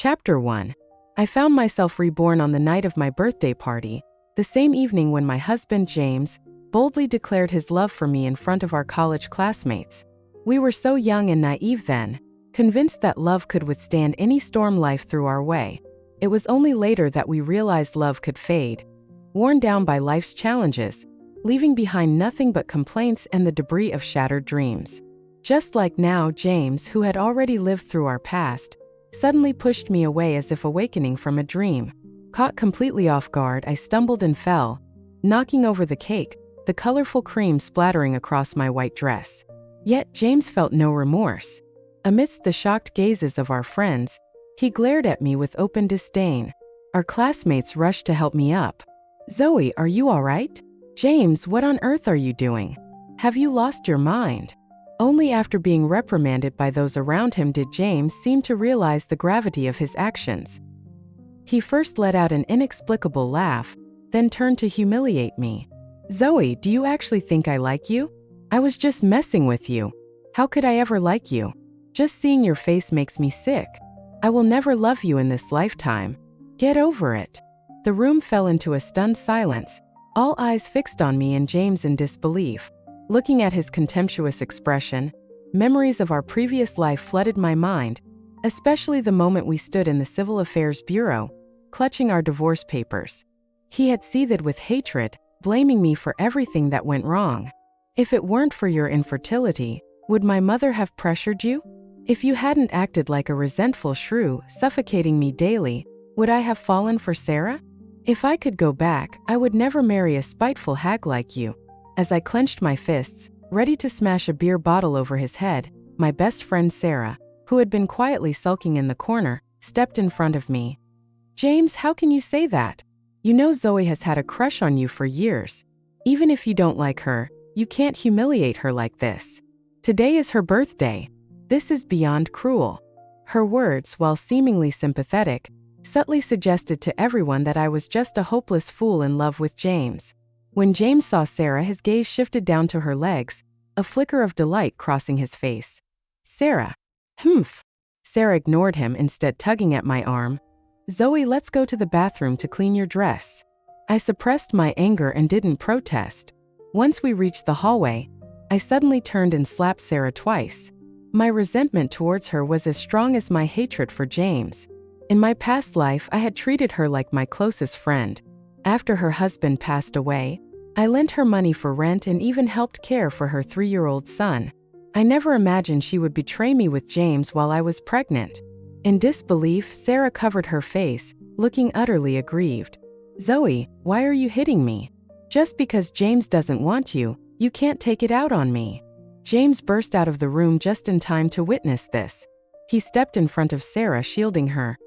Chapter 1. I found myself reborn on the night of my birthday party, the same evening when my husband James boldly declared his love for me in front of our college classmates. We were so young and naive then, convinced that love could withstand any storm life threw our way. It was only later that we realized love could fade, worn down by life's challenges, leaving behind nothing but complaints and the debris of shattered dreams. Just like now, James, who had already lived through our past, suddenly pushed me away as if awakening from a dream. Caught completely off guard, I stumbled and fell, knocking over the cake, the colorful cream splattering across my white dress. Yet James felt no remorse. Amidst the shocked gazes of our friends, he glared at me with open disdain. Our classmates rushed to help me up. "Zoe, are you all right? James, what on earth are you doing? Have you lost your mind?" Only after being reprimanded by those around him did James seem to realize the gravity of his actions. He first let out an inexplicable laugh, then turned to humiliate me. "Zoe, do you actually think I like you? I was just messing with you. How could I ever like you? Just seeing your face makes me sick. I will never love you in this lifetime. Get over it." The room fell into a stunned silence, all eyes fixed on me and James in disbelief. Looking at his contemptuous expression, memories of our previous life flooded my mind, especially the moment we stood in the Civil Affairs Bureau, clutching our divorce papers. He had seethed with hatred, blaming me for everything that went wrong. "If it weren't for your infertility, would my mother have pressured you? If you hadn't acted like a resentful shrew, suffocating me daily, would I have fallen for Sarah? If I could go back, I would never marry a spiteful hag like you." As I clenched my fists, ready to smash a beer bottle over his head, my best friend Sarah, who had been quietly sulking in the corner, stepped in front of me. "James, how can you say that? You know Zoe has had a crush on you for years. Even if you don't like her, you can't humiliate her like this. Today is her birthday. This is beyond cruel." Her words, while seemingly sympathetic, subtly suggested to everyone that I was just a hopeless fool in love with James. When James saw Sarah, his gaze shifted down to her legs, a flicker of delight crossing his face. "Sarah." "Humph." Sarah ignored him, instead tugging at my arm. "Zoe, let's go to the bathroom to clean your dress." I suppressed my anger and didn't protest. Once we reached the hallway, I suddenly turned and slapped Sarah twice. My resentment towards her was as strong as my hatred for James. In my past life, I had treated her like my closest friend. After her husband passed away, I lent her money for rent and even helped care for her 3-year-old son. I never imagined she would betray me with James while I was pregnant. In disbelief, Sarah covered her face, looking utterly aggrieved. "Zoe, why are you hitting me? Just because James doesn't want you, you can't take it out on me." James burst out of the room just in time to witness this. He stepped in front of Sarah, shielding her.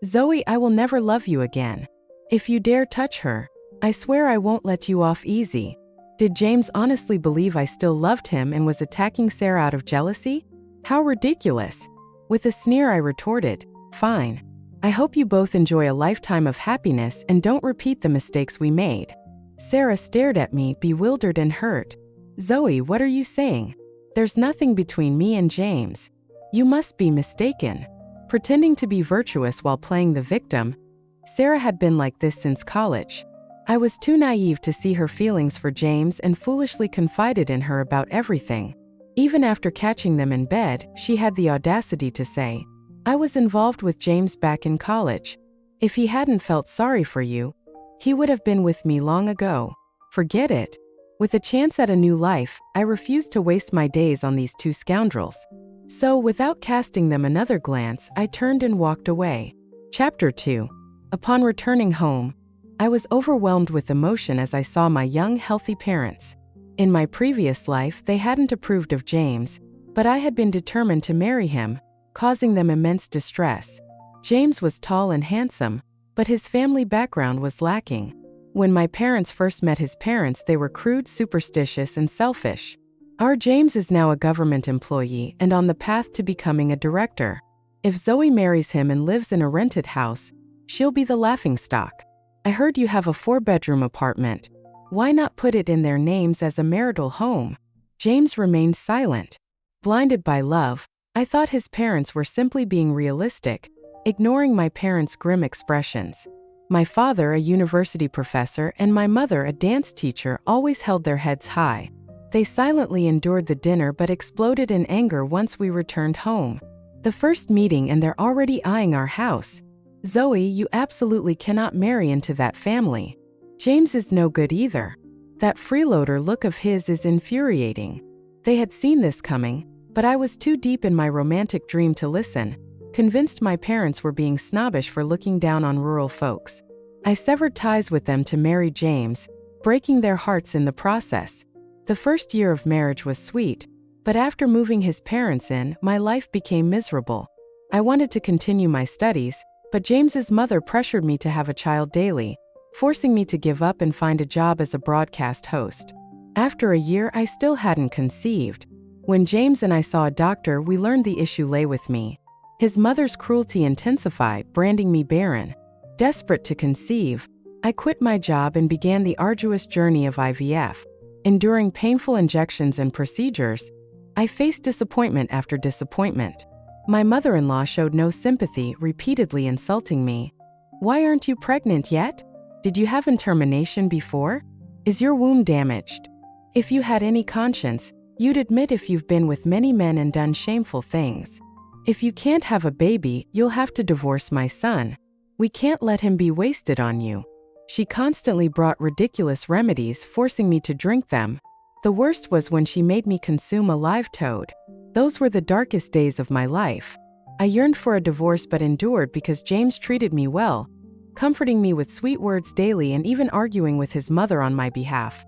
"Zoe, I will never love you again. If you dare touch her, I swear I won't let you off easy." Did James honestly believe I still loved him and was attacking Sarah out of jealousy? How ridiculous. With a sneer, I retorted, "Fine. I hope you both enjoy a lifetime of happiness and don't repeat the mistakes we made." Sarah stared at me, bewildered and hurt. "Zoe, what are you saying? There's nothing between me and James. You must be mistaken." Pretending to be virtuous while playing the victim, Sarah had been like this since college. I was too naive to see her feelings for James and foolishly confided in her about everything. Even after catching them in bed, she had the audacity to say, "I was involved with James back in college. If he hadn't felt sorry for you, he would have been with me long ago. Forget it." With a chance at a new life, I refused to waste my days on these two scoundrels. So, without casting them another glance, I turned and walked away. Chapter 2. Upon returning home, I was overwhelmed with emotion as I saw my young, healthy parents. In my previous life, they hadn't approved of James, but I had been determined to marry him, causing them immense distress. James was tall and handsome, but his family background was lacking. When my parents first met his parents, they were crude, superstitious, and selfish. Our James is now a government employee and on the path to becoming a director. If Zoe marries him and lives in a rented house, she'll be the laughingstock. "I heard you have a 4-bedroom apartment. Why not put it in their names as a marital home?" James remained silent. Blinded by love, I thought his parents were simply being realistic, ignoring my parents' grim expressions. My father, a university professor, and my mother, a dance teacher, always held their heads high. They silently endured the dinner but exploded in anger once we returned home. The first meeting and they're already eyeing our house. Zoe, you absolutely cannot marry into that family. James is no good either. That freeloader look of his is infuriating. They had seen this coming, but I was too deep in my romantic dream to listen, convinced my parents were being snobbish for looking down on rural folks. I severed ties with them to marry James, breaking their hearts in the process. The first year of marriage was sweet, but after moving his parents in, my life became miserable. I wanted to continue my studies, but James's mother pressured me to have a child daily, forcing me to give up and find a job as a broadcast host. After a year, I still hadn't conceived. When James and I saw a doctor, we learned the issue lay with me. His mother's cruelty intensified, branding me barren. Desperate to conceive, I quit my job and began the arduous journey of IVF. Enduring painful injections and procedures, I faced disappointment after disappointment. My mother-in-law showed no sympathy, repeatedly insulting me. Why aren't you pregnant yet? Did you have termination before? Is your womb damaged? If you had any conscience, you'd admit if you've been with many men and done shameful things. If you can't have a baby, you'll have to divorce my son. We can't let him be wasted on you. She constantly brought ridiculous remedies, forcing me to drink them. The worst was when she made me consume a live toad. Those were the darkest days of my life. I yearned for a divorce but endured because James treated me well, comforting me with sweet words daily and even arguing with his mother on my behalf.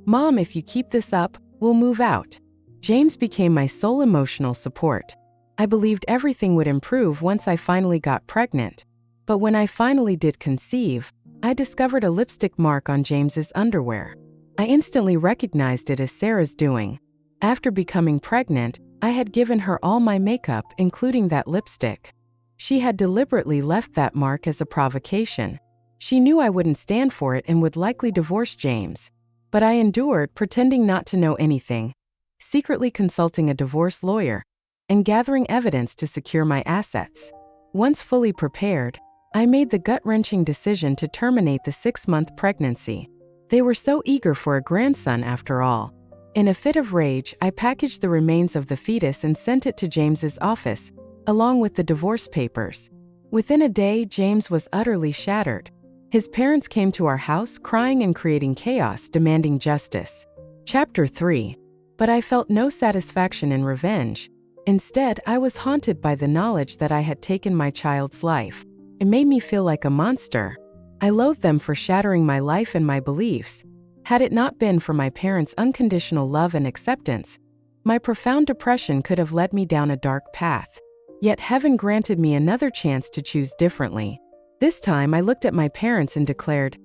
Mom, if you keep this up, we'll move out. James became my sole emotional support. I believed everything would improve once I finally got pregnant. But when I finally did conceive, I discovered a lipstick mark on James's underwear. I instantly recognized it as Sarah's doing. After becoming pregnant, I had given her all my makeup, including that lipstick. She had deliberately left that mark as a provocation. She knew I wouldn't stand for it and would likely divorce James. But I endured, pretending not to know anything, secretly consulting a divorce lawyer, and gathering evidence to secure my assets. Once fully prepared, I made the gut-wrenching decision to terminate the 6-month pregnancy. They were so eager for a grandson after all. In a fit of rage, I packaged the remains of the fetus and sent it to James's office, along with the divorce papers. Within a day, James was utterly shattered. His parents came to our house, crying and creating chaos, demanding justice. Chapter 3. But I felt no satisfaction in revenge. Instead, I was haunted by the knowledge that I had taken my child's life. It made me feel like a monster. I loathed them for shattering my life and my beliefs. Had it not been for my parents' unconditional love and acceptance, my profound depression could have led me down a dark path. Yet heaven granted me another chance to choose differently. This time I looked at my parents and declared,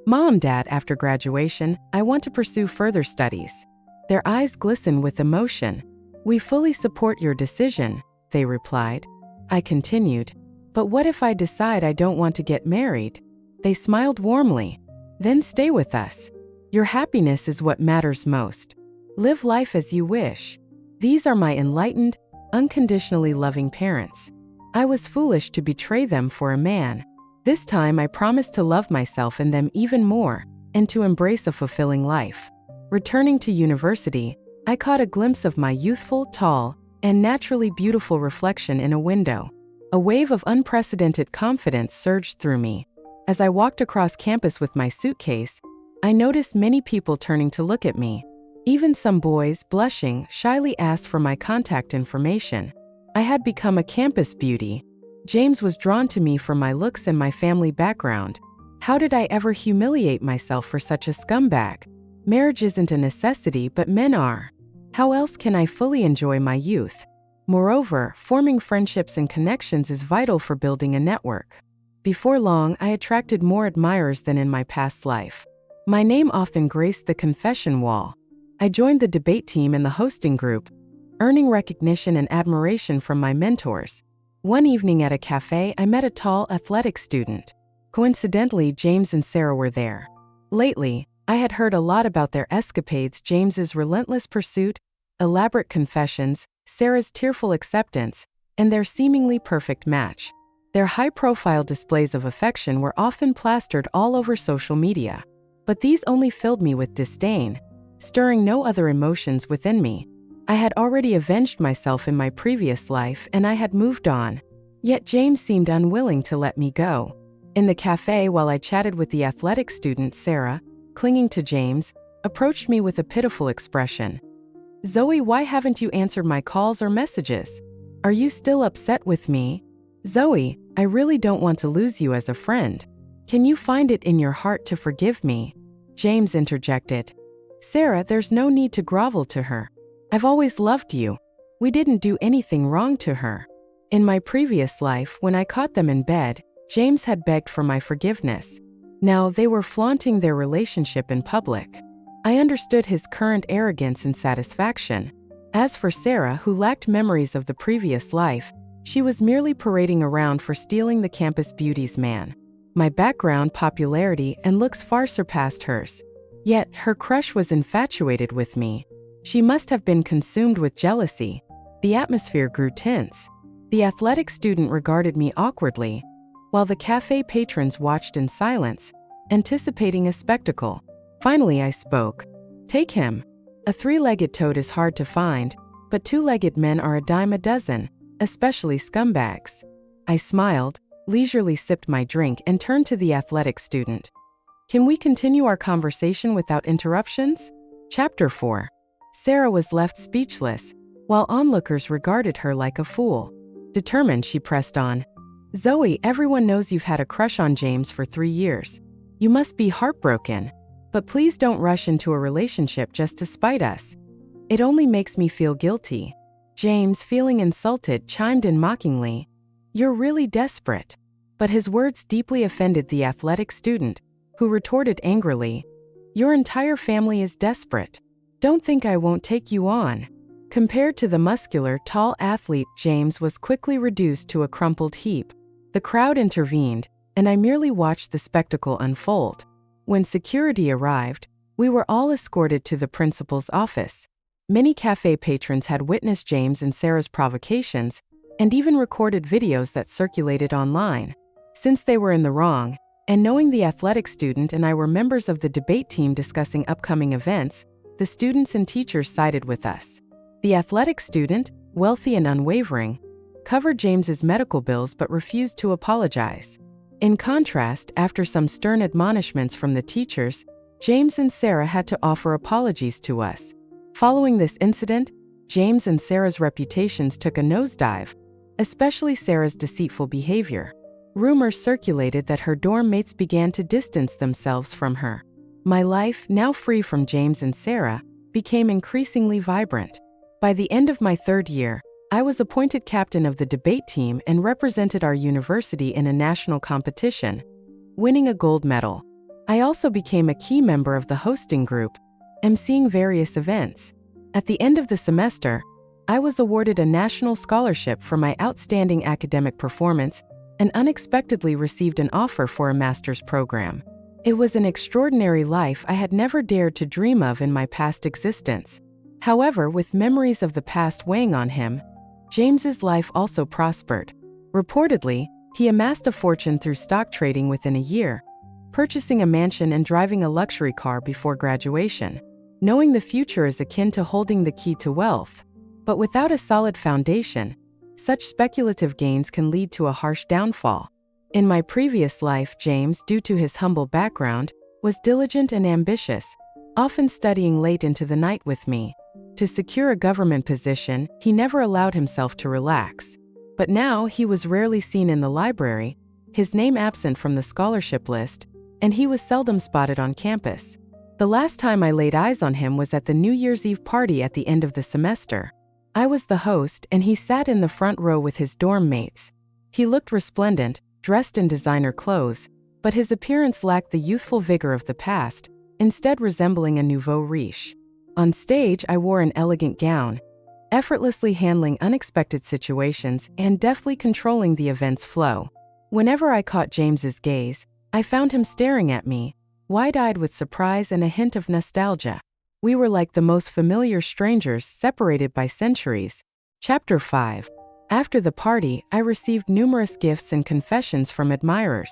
"Mom, Dad, after graduation, I want to pursue further studies." Their eyes glistened with emotion. "We fully support your decision," they replied. I continued, "But what if I decide I don't want to get married?" They smiled warmly. "Then stay with us. Your happiness is what matters most. Live life as you wish." These are my enlightened, unconditionally loving parents. I was foolish to betray them for a man. This time I promised to love myself and them even more, and to embrace a fulfilling life. Returning to university, I caught a glimpse of my youthful, tall, and naturally beautiful reflection in a window. A wave of unprecedented confidence surged through me. As I walked across campus with my suitcase, I noticed many people turning to look at me. Even some boys, blushing, shyly asked for my contact information. I had become a campus beauty. James was drawn to me for my looks and my family background. How did I ever humiliate myself for such a scumbag? Marriage isn't a necessity, but men are. How else can I fully enjoy my youth? Moreover, forming friendships and connections is vital for building a network. Before long, I attracted more admirers than in my past life. My name often graced the confession wall. I joined the debate team and the hosting group, earning recognition and admiration from my mentors. One evening at a cafe, I met a tall, athletic student. Coincidentally, James and Sarah were there. Lately, I had heard a lot about their escapades, James's relentless pursuit, elaborate confessions, Sarah's tearful acceptance, and their seemingly perfect match. Their high-profile displays of affection were often plastered all over social media. But these only filled me with disdain, stirring no other emotions within me. I had already avenged myself in my previous life and I had moved on. Yet James seemed unwilling to let me go. In the cafe, while I chatted with the athletic student, Sarah, clinging to James, approached me with a pitiful expression. "Zoe, why haven't you answered my calls or messages? Are you still upset with me? Zoe, I really don't want to lose you as a friend. Can you find it in your heart to forgive me?" James interjected. "Sarah, there's no need to grovel to her. I've always loved you. We didn't do anything wrong to her." In my previous life, when I caught them in bed, James had begged for my forgiveness. Now they were flaunting their relationship in public. I understood his current arrogance and satisfaction. As for Sarah, who lacked memories of the previous life, she was merely parading around for stealing the campus beauty's man. My background, popularity, and looks far surpassed hers. Yet her crush was infatuated with me. She must have been consumed with jealousy. The atmosphere grew tense. The athletic student regarded me awkwardly, while the cafe patrons watched in silence, anticipating a spectacle. Finally, I spoke. "Take him. A three-legged toad is hard to find, but two-legged men are a dime a dozen, especially scumbags." I smiled, leisurely sipped my drink, and turned to the athletic student. "Can we continue our conversation without interruptions?" Chapter 4. Sarah was left speechless, while onlookers regarded her like a fool. Determined, she pressed on. "Zoe, everyone knows you've had a crush on James for 3 years. You must be heartbroken. But please don't rush into a relationship just to spite us. It only makes me feel guilty." James, feeling insulted, chimed in mockingly. "You're really desperate." But his words deeply offended the athletic student, who retorted angrily, "Your entire family is desperate. Don't think I won't take you on." Compared to the muscular, tall athlete, James was quickly reduced to a crumpled heap. The crowd intervened, and I merely watched the spectacle unfold. When security arrived, we were all escorted to the principal's office. Many cafe patrons had witnessed James and Sarah's provocations, and even recorded videos that circulated online. Since they were in the wrong, and knowing the athletic student and I were members of the debate team discussing upcoming events, the students and teachers sided with us. The athletic student, wealthy and unwavering, covered James's medical bills but refused to apologize. In contrast, after some stern admonishments from the teachers, James and Sarah had to offer apologies to us. Following this incident, James and Sarah's reputations took a nosedive, especially Sarah's deceitful behavior. Rumors circulated that her dorm mates began to distance themselves from her. My life, now free from James and Sarah, became increasingly vibrant. By the end of my 3rd year, I was appointed captain of the debate team and represented our university in a national competition, winning a gold medal. I also became a key member of the hosting group, emceeing various events. At the end of the semester, I was awarded a national scholarship for my outstanding academic performance and unexpectedly received an offer for a master's program. It was an extraordinary life I had never dared to dream of in my past existence. However, with memories of the past weighing on him, James's life also prospered. Reportedly, he amassed a fortune through stock trading within a year, purchasing a mansion and driving a luxury car before graduation. Knowing the future is akin to holding the key to wealth, but without a solid foundation, such speculative gains can lead to a harsh downfall. In my previous life, James, due to his humble background, was diligent and ambitious, often studying late into the night with me. To secure a government position, he never allowed himself to relax. But now he was rarely seen in the library, his name absent from the scholarship list, and he was seldom spotted on campus. The last time I laid eyes on him was at the New Year's Eve party at the end of the semester. I was the host, and he sat in the front row with his dorm mates. He looked resplendent, dressed in designer clothes, but his appearance lacked the youthful vigor of the past, instead resembling a nouveau riche. On stage, I wore an elegant gown, effortlessly handling unexpected situations and deftly controlling the event's flow. Whenever I caught James's gaze, I found him staring at me, wide-eyed with surprise and a hint of nostalgia. We were like the most familiar strangers separated by centuries. Chapter 5. After the party, I received numerous gifts and confessions from admirers.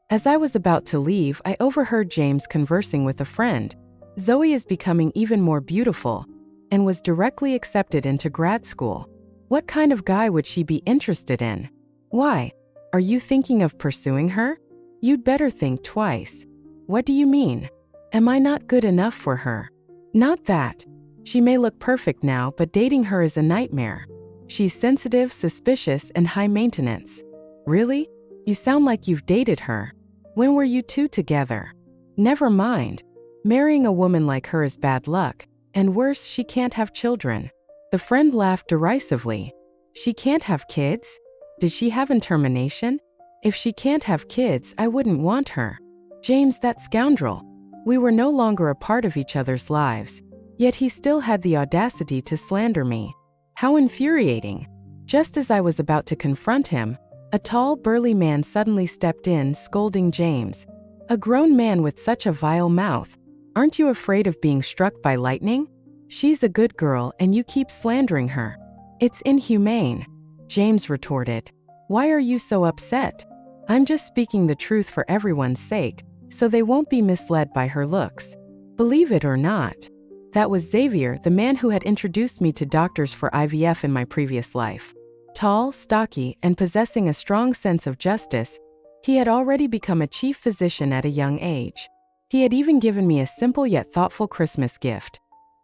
As I was about to leave, I overheard James conversing with a friend. Zoe is becoming even more beautiful and was directly accepted into grad school. What kind of guy would she be interested in? Why? Are you thinking of pursuing her? You'd better think twice. What do you mean? Am I not good enough for her? Not that. She may look perfect now, but dating her is a nightmare. She's sensitive, suspicious, and high maintenance. Really? You sound like you've dated her. When were you two together? Never mind. Marrying a woman like her is bad luck, and worse, she can't have children. The friend laughed derisively. She can't have kids? Did she have an termination? If she can't have kids, I wouldn't want her. James, that scoundrel. We were no longer a part of each other's lives, yet he still had the audacity to slander me. How infuriating. Just as I was about to confront him, a tall, burly man suddenly stepped in, scolding James. A grown man with such a vile mouth. Aren't you afraid of being struck by lightning? She's a good girl and you keep slandering her. It's inhumane. James retorted. Why are you so upset? I'm just speaking the truth for everyone's sake, so they won't be misled by her looks. Believe it or not. That was Xavier, the man who had introduced me to doctors for IVF in my previous life. Tall, stocky, and possessing a strong sense of justice, he had already become a chief physician at a young age. He had even given me a simple yet thoughtful Christmas gift.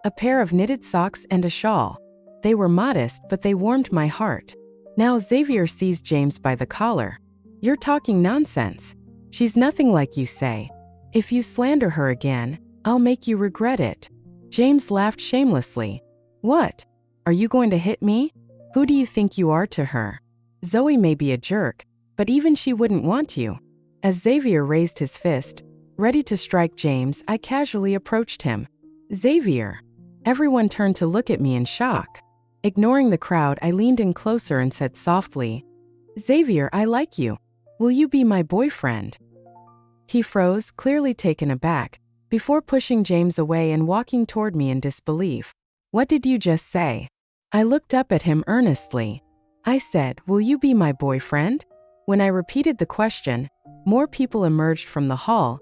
A pair of knitted socks and a shawl. They were modest, but they warmed my heart. Now Xavier seized James by the collar. You're talking nonsense. She's nothing like you say. If you slander her again, I'll make you regret it. James laughed shamelessly. What? Are you going to hit me? Who do you think you are to her? Zoe may be a jerk, but even she wouldn't want you. As Xavier raised his fist, ready to strike James, I casually approached him. Xavier. Everyone turned to look at me in shock. Ignoring the crowd, I leaned in closer and said softly, Xavier, I like you. Will you be my boyfriend? He froze, clearly taken aback, before pushing James away and walking toward me in disbelief. What did you just say? I looked up at him earnestly. I said, will you be my boyfriend? When I repeated the question, more people emerged from the hall,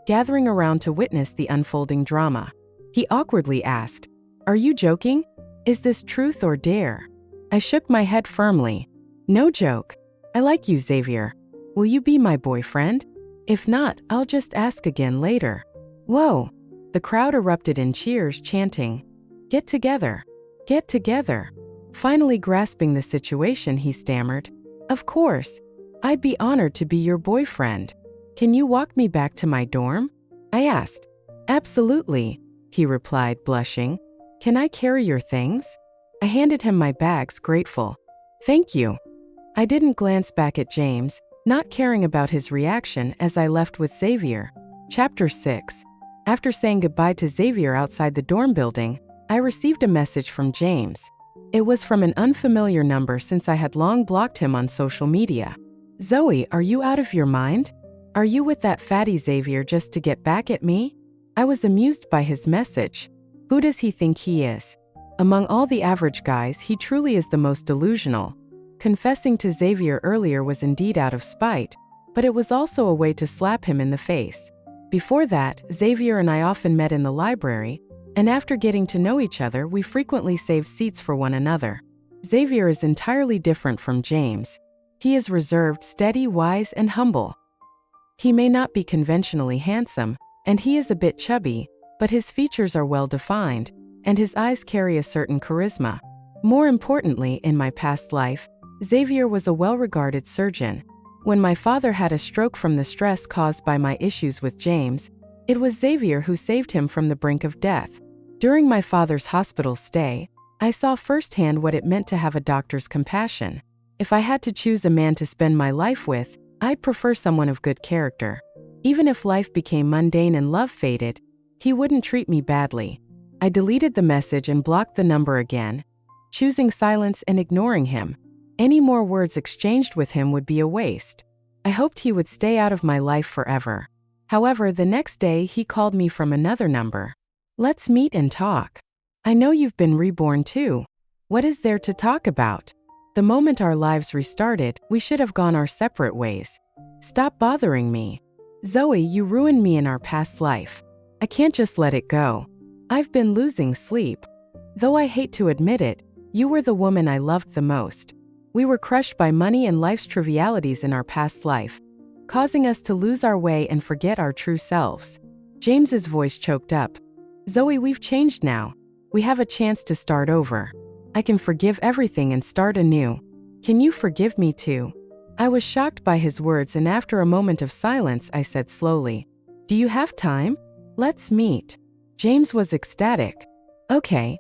gathering around to witness the unfolding drama. He awkwardly asked, are you joking? Is this truth or dare? I shook my head firmly. No joke. I like you, Xavier. Will you be my boyfriend? If not, I'll just ask again later. Whoa! The crowd erupted in cheers, chanting, Get together! Get together! Finally grasping the situation, he stammered, Of course! I'd be honored to be your boyfriend. Can you walk me back to my dorm? I asked. Absolutely, he replied, blushing. Can I carry your things? I handed him my bags, grateful. Thank you. I didn't glance back at James, not caring about his reaction as I left with Xavier. Chapter 6. After saying goodbye to Xavier outside the dorm building, I received a message from James. It was from an unfamiliar number since I had long blocked him on social media. Zoe, are you out of your mind? Are you with that fatty Xavier just to get back at me? I was amused by his message. Who does he think he is? Among all the average guys, he truly is the most delusional. Confessing to Xavier earlier was indeed out of spite, but it was also a way to slap him in the face. Before that, Xavier and I often met in the library, and after getting to know each other, we frequently saved seats for one another. Xavier is entirely different from James. He is reserved, steady, wise, and humble. He may not be conventionally handsome, and he is a bit chubby, but his features are well defined, and his eyes carry a certain charisma. More importantly, in my past life, Xavier was a well-regarded surgeon. When my father had a stroke from the stress caused by my issues with James, it was Xavier who saved him from the brink of death. During my father's hospital stay, I saw firsthand what it meant to have a doctor's compassion. If I had to choose a man to spend my life with, I'd prefer someone of good character. Even if life became mundane and love faded, he wouldn't treat me badly. I deleted the message and blocked the number again, choosing silence and ignoring him. Any more words exchanged with him would be a waste. I hoped he would stay out of my life forever. However, the next day he called me from another number. Let's meet and talk. I know you've been reborn too. What is there to talk about? The moment our lives restarted, we should have gone our separate ways. Stop bothering me. Zoe, you ruined me in our past life. I can't just let it go. I've been losing sleep. Though I hate to admit it, you were the woman I loved the most. We were crushed by money and life's trivialities in our past life, causing us to lose our way and forget our true selves. James's voice choked up. Zoe, we've changed now. We have a chance to start over. I can forgive everything and start anew. Can you forgive me too? I was shocked by his words, and after a moment of silence, I said slowly, Do you have time? Let's meet. James was ecstatic. Okay.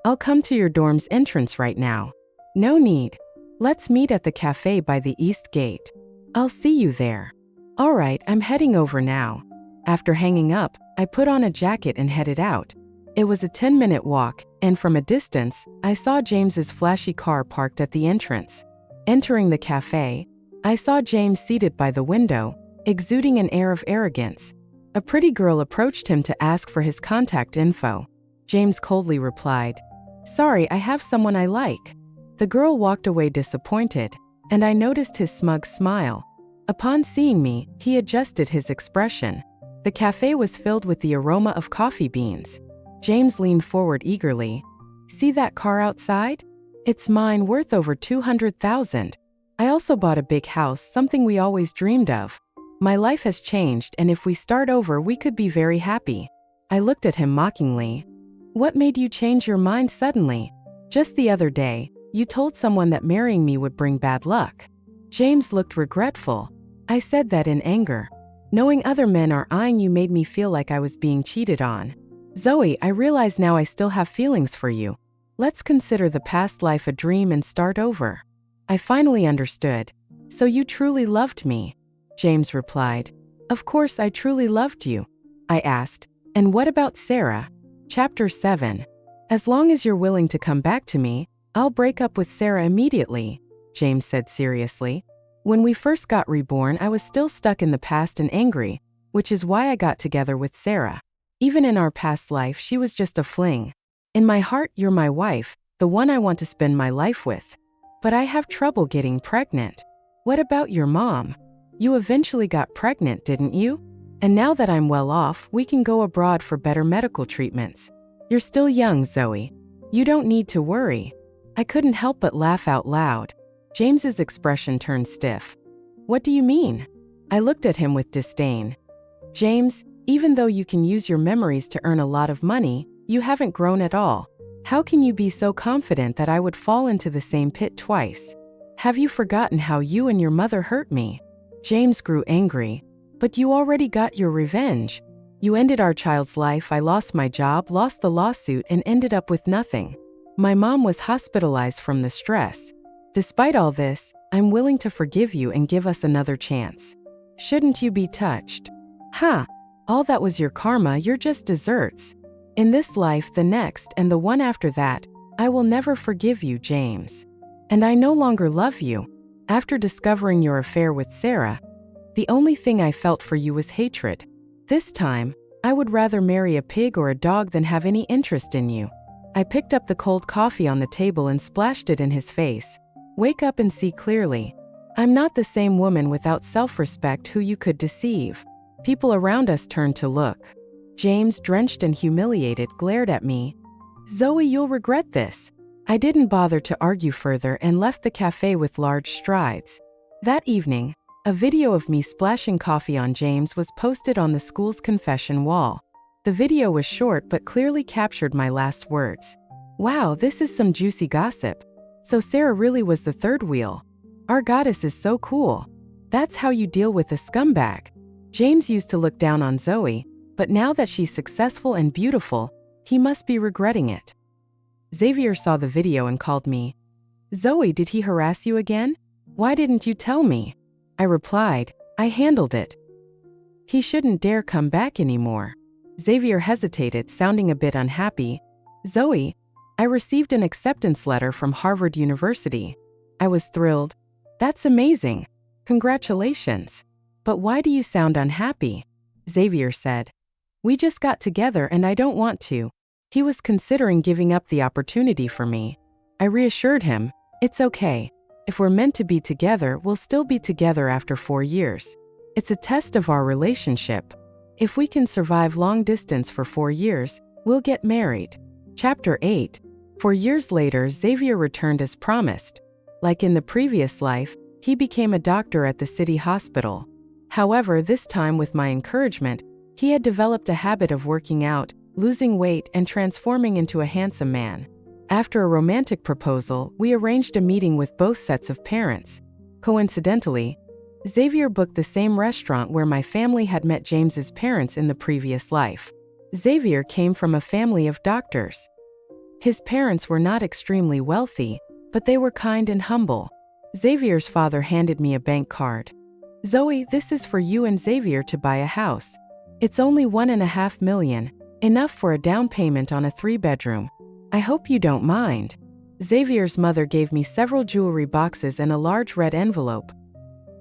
I'll come to your dorm's entrance right now. No need. Let's meet at the cafe by the east gate. I'll see you there. All right, I'm heading over now. After hanging up, I put on a jacket and headed out. It was a 10-minute walk, and from a distance, I saw James's flashy car parked at the entrance. Entering the cafe, I saw James seated by the window, exuding an air of arrogance. A pretty girl approached him to ask for his contact info. James coldly replied, Sorry, I have someone I like. The girl walked away disappointed, and I noticed his smug smile. Upon seeing me, he adjusted his expression. The cafe was filled with the aroma of coffee beans. James leaned forward eagerly. See that car outside? It's mine, worth over $200,000. I also bought a big house, something we always dreamed of. My life has changed, and if we start over, we could be very happy. I looked at him mockingly. What made you change your mind suddenly? Just the other day, you told someone that marrying me would bring bad luck. James looked regretful. I said that in anger. Knowing other men are eyeing you made me feel like I was being cheated on. Zoe, I realize now I still have feelings for you. Let's consider the past life a dream and start over. I finally understood. So you truly loved me? James replied. Of course I truly loved you. I asked, and what about Sarah? Chapter 7. As long as you're willing to come back to me, I'll break up with Sarah immediately, James said seriously. When we first got reborn, I was still stuck in the past and angry, which is why I got together with Sarah. Even in our past life, she was just a fling. In my heart, you're my wife, the one I want to spend my life with. But I have trouble getting pregnant. What about your mom? You eventually got pregnant, didn't you? And now that I'm well off, we can go abroad for better medical treatments. You're still young, Zoe. You don't need to worry. I couldn't help but laugh out loud. James's expression turned stiff. What do you mean? I looked at him with disdain. James, even though you can use your memories to earn a lot of money, you haven't grown at all. How can you be so confident that I would fall into the same pit twice? Have you forgotten how you and your mother hurt me? James grew angry. But you already got your revenge. You ended our child's life, I lost my job, lost the lawsuit, and ended up with nothing. My mom was hospitalized from the stress. Despite all this, I'm willing to forgive you and give us another chance. Shouldn't you be touched? Huh, all that was your karma, you're just desserts. In this life, the next, and the one after that, I will never forgive you, James. And I no longer love you. After discovering your affair with Sarah, the only thing I felt for you was hatred. This time, I would rather marry a pig or a dog than have any interest in you. I picked up the cold coffee on the table and splashed it in his face. Wake up and see clearly. I'm not the same woman without self-respect who you could deceive. People around us turned to look. James, drenched and humiliated, glared at me. Zoe, you'll regret this. I didn't bother to argue further and left the cafe with large strides. That evening, a video of me splashing coffee on James was posted on the school's confession wall. The video was short but clearly captured my last words. Wow, this is some juicy gossip. So Sarah really was the third wheel. Our goddess is so cool. That's how you deal with a scumbag. James used to look down on Zoe, but now that she's successful and beautiful, he must be regretting it. Xavier saw the video and called me. Zoe, did he harass you again? Why didn't you tell me? I replied, I handled it. He shouldn't dare come back anymore. Xavier hesitated, sounding a bit unhappy. Zoe, I received an acceptance letter from Harvard University. I was thrilled. That's amazing. Congratulations. But why do you sound unhappy? Xavier said. We just got together and I don't want to. He was considering giving up the opportunity for me. I reassured him, it's okay. If we're meant to be together, we'll still be together after 4 years. It's a test of our relationship. If we can survive long distance for 4 years, we'll get married. Chapter 8. 4 years later, Xavier returned as promised. Like in the previous life, he became a doctor at the city hospital. However, this time with my encouragement, he had developed a habit of working out, losing weight, and transforming into a handsome man. After a romantic proposal, we arranged a meeting with both sets of parents. Coincidentally, Xavier booked the same restaurant where my family had met James's parents in the previous life. Xavier came from a family of doctors. His parents were not extremely wealthy, but they were kind and humble. Xavier's father handed me a bank card. "Zoe, this is for you and Xavier to buy a house. It's only $1.5 million, enough for a down payment on a 3-bedroom. I hope you don't mind." Xavier's mother gave me several jewelry boxes and a large red envelope.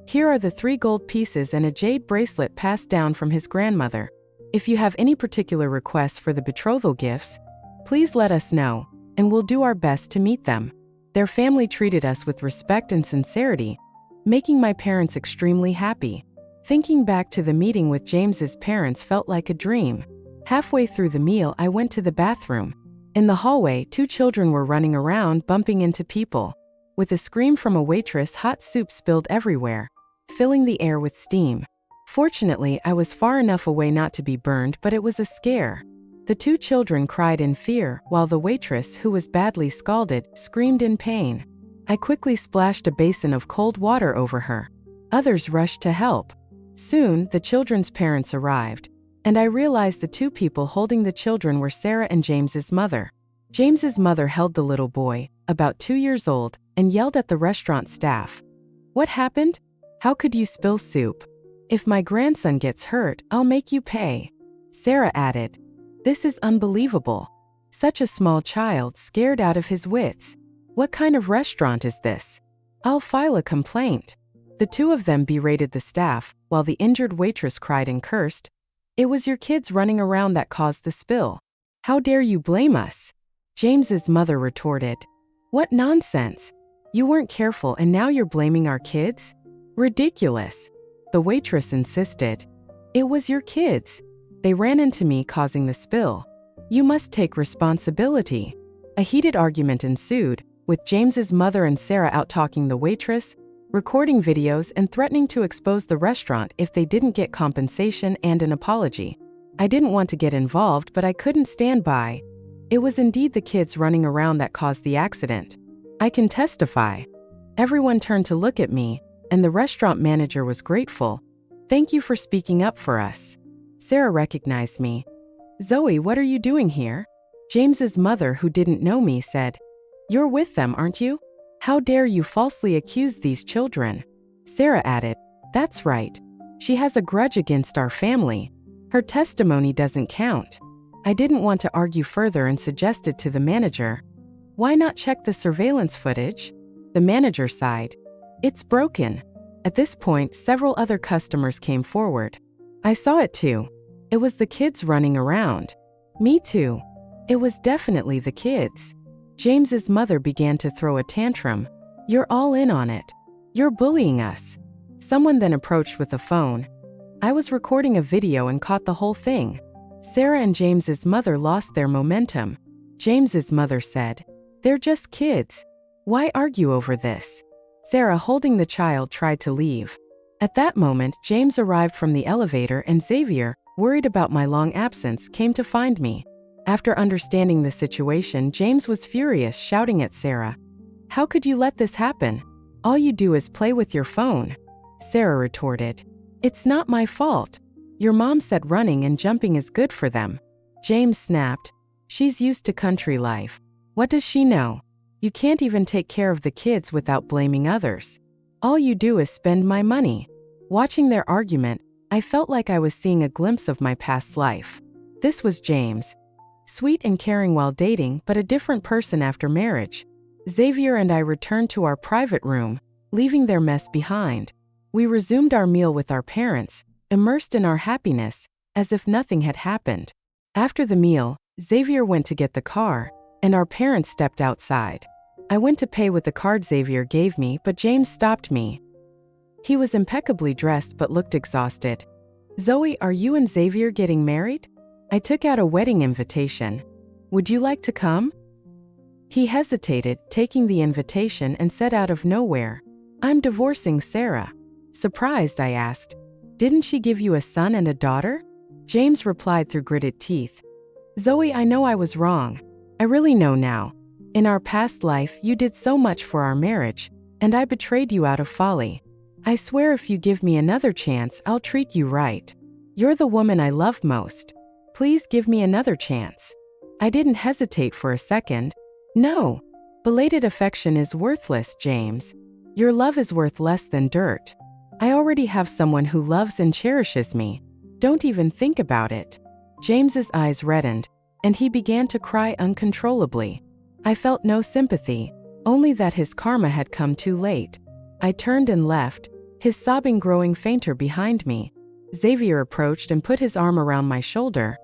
"Here are the 3 gold pieces and a jade bracelet passed down from his grandmother. If you have any particular requests for the betrothal gifts, please let us know, and we'll do our best to meet them." Their family treated us with respect and sincerity, making my parents extremely happy. Thinking back to the meeting with James's parents felt like a dream. Halfway through the meal, I went to the bathroom. In the hallway, 2 children were running around, bumping into people. With a scream from a waitress, hot soup spilled everywhere, filling the air with steam. Fortunately, I was far enough away not to be burned, but it was a scare. The 2 children cried in fear, while the waitress, who was badly scalded, screamed in pain. I quickly splashed a basin of cold water over her. Others rushed to help. Soon, the children's parents arrived, and I realized the 2 people holding the children were Sarah and James's mother. James's mother held the little boy, about 2 years old, and yelled at the restaurant staff. "What happened? How could you spill soup? If my grandson gets hurt, I'll make you pay." Sarah added, "This is unbelievable. Such a small child, scared out of his wits. What kind of restaurant is this? I'll file a complaint." The 2 of them berated the staff, while the injured waitress cried and cursed. "It was your kids running around that caused the spill. How dare you blame us?" James's mother retorted, "What nonsense! You weren't careful and now you're blaming our kids? Ridiculous." The waitress insisted, "It was your kids. They ran into me, causing the spill. You must take responsibility." A heated argument ensued, with James's mother and Sarah out-talking the waitress, recording videos and threatening to expose the restaurant if they didn't get compensation and an apology. I didn't want to get involved, but I couldn't stand by. It was indeed the kids running around that caused the accident. I can testify. Everyone turned to look at me, and the restaurant manager was grateful. "Thank you for speaking up for us." Sarah recognized me. "Zoe, what are you doing here?" James's mother, who didn't know me, said, "You're with them, aren't you? How dare you falsely accuse these children?" Sarah added, "That's right. She has a grudge against our family. Her testimony doesn't count." I didn't want to argue further and suggested to the manager, "Why not check the surveillance footage?" The manager sighed, "It's broken." At this point, several other customers came forward. I saw it too. It was the kids running around. Me too. It was definitely the kids. James's mother began to throw a tantrum. "You're all in on it. You're bullying us." Someone then approached with a phone. I was recording a video and caught the whole thing. Sarah and James's mother lost their momentum. James's mother said, "They're just kids. Why argue over this?" Sarah, holding the child, tried to leave. At that moment, James arrived from the elevator and Xavier, worried about my long absence, came to find me. After understanding the situation, James was furious, shouting at Sarah, "How could you let this happen? All you do is play with your phone." Sarah retorted, "It's not my fault. Your mom said running and jumping is good for them." James snapped, "She's used to country life. What does she know? You can't even take care of the kids without blaming others. All you do is spend my money." Watching their argument, I felt like I was seeing a glimpse of my past life. This was James. Sweet and caring while dating, but a different person after marriage. Xavier and I returned to our private room, leaving their mess behind. We resumed our meal with our parents, immersed in our happiness, as if nothing had happened. After the meal, Xavier went to get the car, and our parents stepped outside. I went to pay with the card Xavier gave me, but James stopped me. He was impeccably dressed but looked exhausted. "Zoe, are you and Xavier getting married?" I took out a wedding invitation. "Would you like to come?" He hesitated, taking the invitation, and said out of nowhere, "I'm divorcing Sarah." Surprised, I asked, "Didn't she give you a son and a daughter?" James replied through gritted teeth, "Zoe, I know I was wrong. I really know now. In our past life, you did so much for our marriage, and I betrayed you out of folly. I swear if you give me another chance, I'll treat you right. You're the woman I love most. Please give me another chance." I didn't hesitate for a second. "No. Belated affection is worthless, James. Your love is worth less than dirt. I already have someone who loves and cherishes me. Don't even think about it." James's eyes reddened, and he began to cry uncontrollably. I felt no sympathy, only that his karma had come too late. I turned and left, his sobbing growing fainter behind me. Xavier approached and put his arm around my shoulder.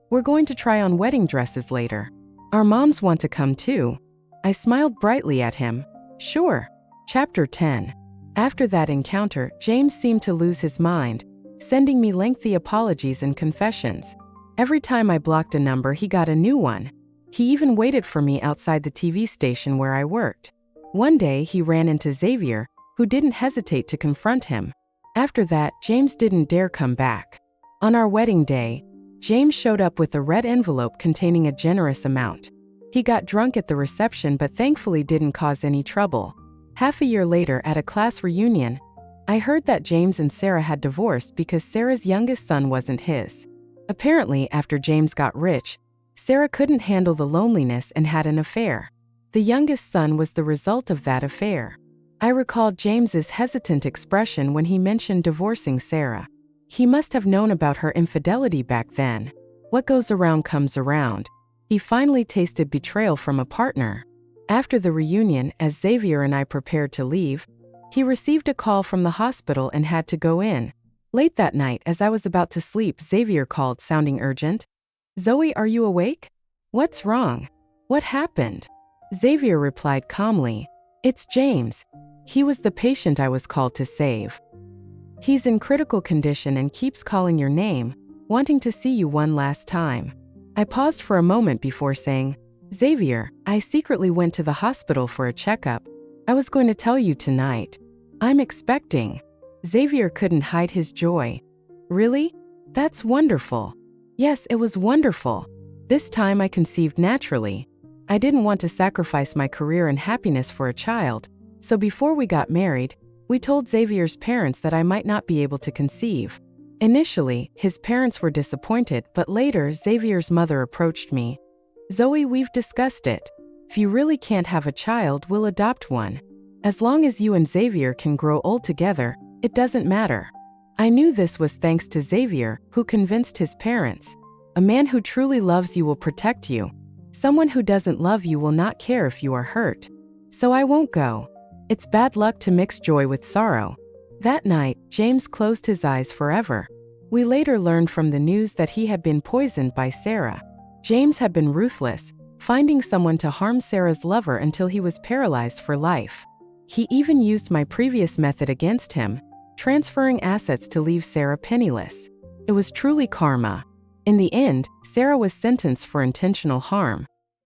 "We're going to try on wedding dresses later. Our moms want to come too." I smiled brightly at him. "Sure." Chapter 10. After that encounter, James seemed to lose his mind, sending me lengthy apologies and confessions. Every time I blocked a number, he got a new one. He even waited for me outside the TV station where I worked. One day, he ran into Xavier, who didn't hesitate to confront him. After that, James didn't dare come back. On our wedding day, James showed up with a red envelope containing a generous amount. He got drunk at the reception but thankfully didn't cause any trouble. Half a year later, at a class reunion, I heard that James and Sarah had divorced because Sarah's youngest son wasn't his. Apparently, after James got rich, Sarah couldn't handle the loneliness and had an affair. The youngest son was the result of that affair. I recalled James's hesitant expression when he mentioned divorcing Sarah. He must have known about her infidelity back then. What goes around comes around. He finally tasted betrayal from a partner. After the reunion, as Xavier and I prepared to leave, he received a call from the hospital and had to go in. Late that night, as I was about to sleep, Xavier called, sounding urgent. "Zoe, are you awake? What's wrong? What happened?" Xavier replied calmly, "It's James. He was the patient I was called to save. He's in critical condition and keeps calling your name, wanting to see you one last time." I paused for a moment before saying, "Xavier, I secretly went to the hospital for a checkup. I was going to tell you tonight. I'm expecting." Xavier couldn't hide his joy. "Really? That's wonderful." Yes, it was wonderful. This time I conceived naturally. I didn't want to sacrifice my career and happiness for a child, so before we got married, we told Xavier's parents that I might not be able to conceive. Initially, his parents were disappointed, but later Xavier's mother approached me. "Zoe, we've discussed it. If you really can't have a child, we'll adopt one. As long as you and Xavier can grow old together, it doesn't matter." I knew this was thanks to Xavier, who convinced his parents. A man who truly loves you will protect you. Someone who doesn't love you will not care if you are hurt. So I won't go. It's bad luck to mix joy with sorrow. That night, James closed his eyes forever. We later learned from the news that he had been poisoned by Sarah. James had been ruthless, finding someone to harm Sarah's lover until he was paralyzed for life. He even used my previous method against him, transferring assets to leave Sarah penniless. It was truly karma. In the end, Sarah was sentenced for intentional harm.